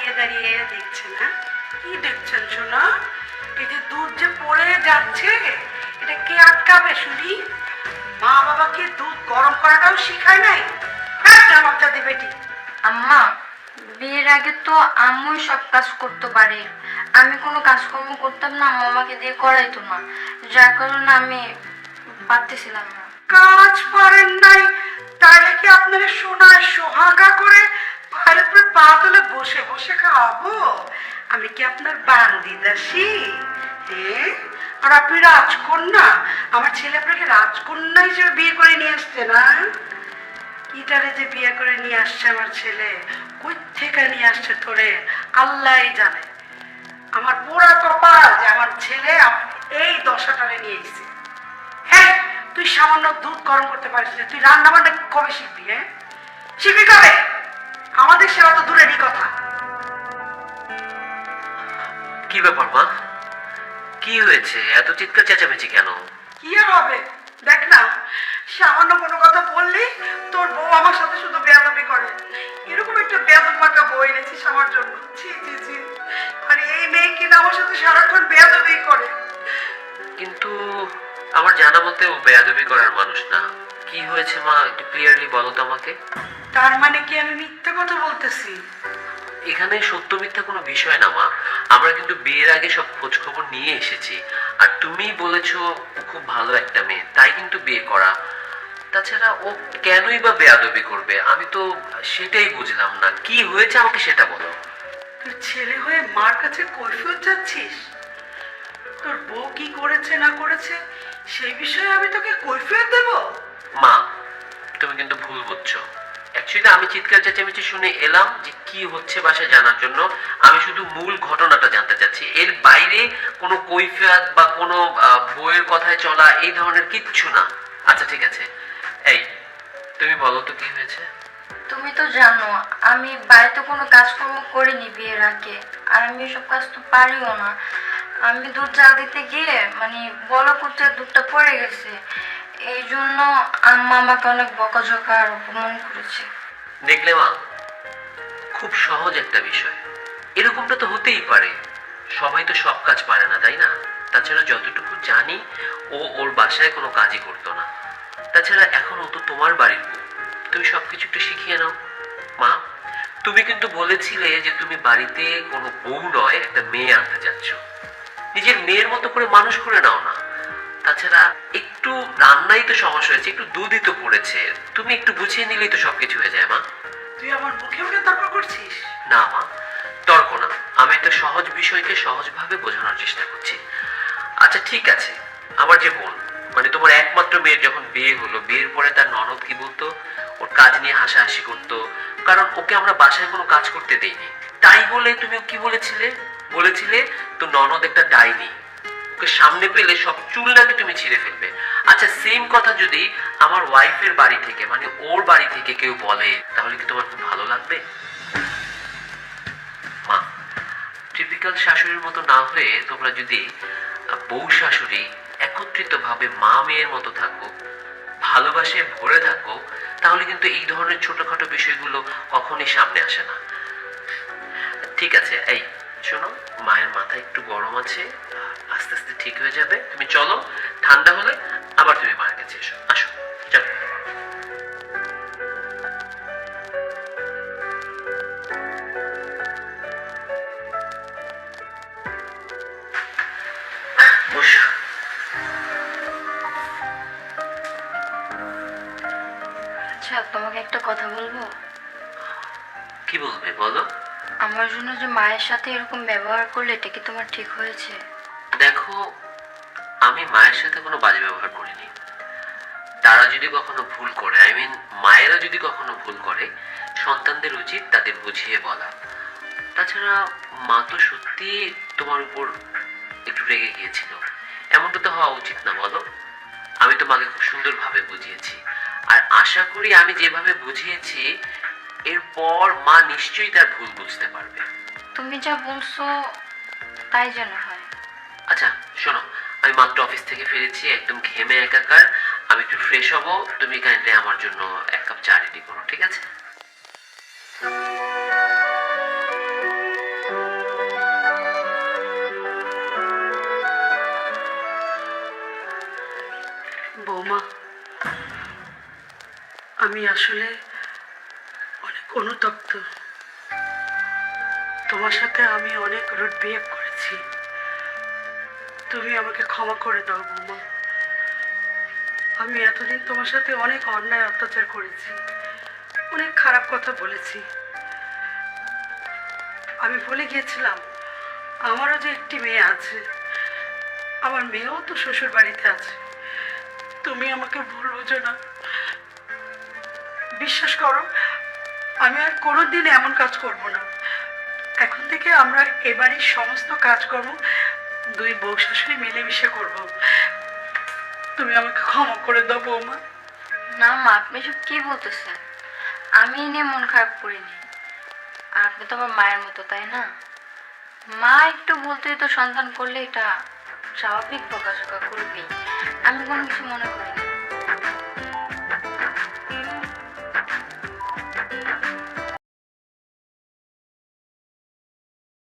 দাঁড়িয়ে দাঁড়িয়ে দেখছেন? হ্যাঁ, কি দেখছেন শোনা? এই যে দুধ যে পড়ে যাচ্ছে, এটা কে আটকাবে শুনি? মা বাবাকে দুধ গরম করাটাও শিখায় নাই। হ্যাঁ, আমার জাতি বেটি। আম্মা, বিয়ের আগে তো আম্মুই সব কাজ করতে পারে। আমি কোনো কাজকর্ম করতাম না, আম্মু আমাকে দিয়ে করাইতো না, যার কারণে আমি পারতেছিলাম না। কাজ পারেন নাই, তাহলে কি আপনার সোনায় সোহাগা করে পায়ের উপরে পা তুলে বসে বসে খাওয়াবো? আমি কি আপনার বান্দি দাসী? হ্যাঁ, আর আপনি রাজকন্যা? আমার ছেলে আপনাকে রাজকন্যা হিসেবে বিয়ে করে নিয়ে আসছে না? কিটারে যে বিয়ে করে নিয়ে আসছে আমার ছেলে, কই থেকে নিয়ে আসছে তোরে আল্লাহই জানে। আমার পোড়া কপাল যে আমার ছেলে আমার এই দশাটারে নিয়ে এসেছে। হ্যাঁ, তুই সামান্য দুধ গরম করতে পারিস না, তুই রান্না বান্না কবে শিখবি? হ্যাঁ, শিখবি কবে? আমাদের সেবা তো দূরেরই কথা। কি ব্যাপার মা, কি হয়েছে? এত চিৎকার চেঁচামেচি কেন? কি আর হবে, দেখ না, সামান্য কোনো কথা বললেই তোর বউ আমার সাথে শুধু বেয়াদবি করে। এরকম একটা বেয়াদব মার্কা বউ এনেছিস আমার জন্য। ছি ছি ছি, আর এই মেয়ে কিনা আমার সাথে সারাক্ষণ বেয়াদবি করে। কিন্তু আমার জানা মতে ও বেয়াদবি করার মানুষ না। কি হয়েছে মা, একটু ক্লিয়ারলি বলো তো আমাকে। তার মানে কি আমি মিথ্যা কথা বলতেছি? এখানে সত্য মিথ্যা কোনো বিষয় না মা, আমরা কিন্তু বিয়ের আগে সব খোঁজ খবর নিয়ে এসেছি। আর তুমি বলেছো ও খুব ভালো একটা মেয়ে, তাই কিন্তু বিয়ে করা। তাছাড়া ও কেনই বা বেয়াদবি করবে, আমি তো সেটাই বুঝলাম না। কি হয়েছে আমাকে সেটা বলো। তোর ছেলে হয়ে মার কাছে কৈফিয়ত যাচ্ছিস? তোর বউ কি করেছে না করেছে সেই বিষয়ে আমি তোকে কৈফিয়ত দেব? মা, তুমি কিন্তু ভুল বুঝছো। অ্যাকচুয়ালি আমি চিৎকার চেঁচামেচি শুনে এলাম যে কি হচ্ছে বাসায় জানার জন্য। আমি শুধু মূল ঘটনাটা জানতে চাচ্ছি, এর বাইরে কোনো কৈফিয়ত বা কোনো বইয়ের কথায় চলা এই ধরনের কিচ্ছু না। আচ্ছা ঠিক আছে, এই তুমি বলো তো কি হয়েছে। তুমি তো জানো আমি বাড়িতে কোনো কাজকর্ম করিনি বিয়ের আগে, আর আমি এসব কাজ তো পারিও না। আমি দুধ জাল দিতে গিয়ে মানে বলো করতে দুধটা পড়ে গেছে, এই জন্য আম্মা আমাকে অনেক বকাঝকা আর অপমান করেছে। দেখলে মা, খুব সহজ একটা বিষয়। এরকমটা তো হতেই পারে, সবাই তো সব কাজ পারে না, তাই না? তাছাড়া যতটুকু জানি ও ওর বাসায় কোনো কাজই করতো না। তাছাড়া এখন ও তো তোমার বাড়ির বউ, তুমি সবকিছু একটু শিখিয়ে নাও। মা, তুমি কিন্তু বলেছিলে যে তুমি বাড়িতে কোনো বউ নয়, একটা মেয়ে আনতে যাচ্ছ। নিজের মেয়ের মতো করে মানুষ করে নাও না। তাছাড়া একটু রান্নাই তো সমস্যা হয়েছে, একটু দুধই তো পড়েছে, তুমি একটু বুঝিয়ে নিলেই তো সবকিছু হয়ে যায় মা। তুই আমার মুখে মুখে তর্ক করছিস? না মা, তর্ক না, আমি একটা সহজ বিষয়কে সহজভাবে বোঝানোর চেষ্টা করছি। আচ্ছা ঠিক আছে, আমার যে বোন, মানে তোমার একমাত্র মেয়ের যখন বিয়ে হলো, বিয়ের পরে তার ননদ কি বলতো? ওর কাজ নিয়ে হাসাহাসি করতো, কারণ ওকে আমরা বাসায় কোনো কাজ করতে দেইনি। তাই বলে তুমি কি বলেছিলে? বলেছিলে তো ননদ একটা ডাইনি, ওকে সামনে পেলে সব চুল নাকি তুমি ছিঁড়ে ফেলবে। আচ্ছা সেম কথা যদি আমার ওয়াইফের বাড়ি থেকে, মানে ওর বাড়ি থেকে কেউ বলে, তাহলে কি তোমার খুব ভালো লাগবে? মা, টিপিক্যাল শাশুড়ির মতো না হয়ে তোমরা যদি বউ শাশুড়ি একত্রিত ভাবে মা মেয়ের মতো থাকো, ভালোবাসে ভরে থাকো, তাহলে কিন্তু এই ধরনের ছোটখাটো বিষয়গুলো কখনোই সামনে আসে না। ঠিক আছে, এই শোনো, মায়ের মাথা একটু গরম আছে, আস্তে আস্তে ঠিক হয়ে যাবে। তুমি চলো, ঠান্ডা হলে আবার তুমি মায়ের কাছে এসো। আসো, চলো। বসো। আচ্ছা তোমাকে একটা কথা বলবো? কি বলবে বলো। আমার জন্য যে মায়ের সাথে এরকম ব্যবহার করলে এটা কি তোমার ঠিক হয়েছে? দেখো, আমি মায়ের সাথে কোনো বাজে ব্যবহার করিনি। তারা যদি কখনো ভুল করে, আই মিন মায়েরা যদি কখনো ভুল করে, সন্তানদের উচিত তাদের বুঝিয়ে বলা। তাছাড়া মা তো সত্যি তোমার উপর একটু রেগে গিয়েছিল, এমনটা তো হওয়া উচিত না বলো। আমি তো মাকে খুব সুন্দরভাবে বুঝিয়েছি, আর আশা করি আমি যেভাবে বুঝিয়েছি এরপর মা নিশ্চয়ই তার ভুল বুঝতে পারবে। তুমি যা বলছো তাই যেন হয়। আচ্ছা শোনো, আমি মাত্র অফিস থেকে ফিরেছি, একদম ঘেমে একাকার। আমি একটু ফ্রেশ হব, তুমি কাইন্ডলি আমার জন্য এক কাপ চা রেডি করো, ঠিক আছে? বৌমা, আমি আসলে অনেক অনুতপ্ত। তোমার সাথে আমি অনেক রুড বিহেভ করেছি। তুমি আমাকে ক্ষমা করে দাও বৌমা। আমি এতদিন তোমার সাথে অনেক অন্যায় অত্যাচার করেছি, অনেক খারাপ কথা বলেছি। আমি ভুলে গিয়েছিলাম আমারও যে একটি মেয়ে আছে, আমার মেয়েও তো শ্বশুর বাড়িতে আছে। তুমি আমাকে ভুল বুঝো না। বিশ্বাস করো, আমি আর কোনোদিন এমন কাজ করব না। এখন থেকে আমরা এবাড়ির সমস্ত কাজকর্ম দুই বউ শাশুড়ি মিলেমিশে করব। তুমি আমাকে ক্ষমা করে দাও বৌমা। না মা, আপনি সব কি বলতেছেন? আমি এ নিয়ে মন খারাপ করিনি। আর আপনি তো আমার মায়ের মতো, তাই না? মা একটু বলতেই তো সন্তান করলে এটা স্বাভাবিক বকাঝকা করবেই। আমি কোনো কিছু মনে করিনি।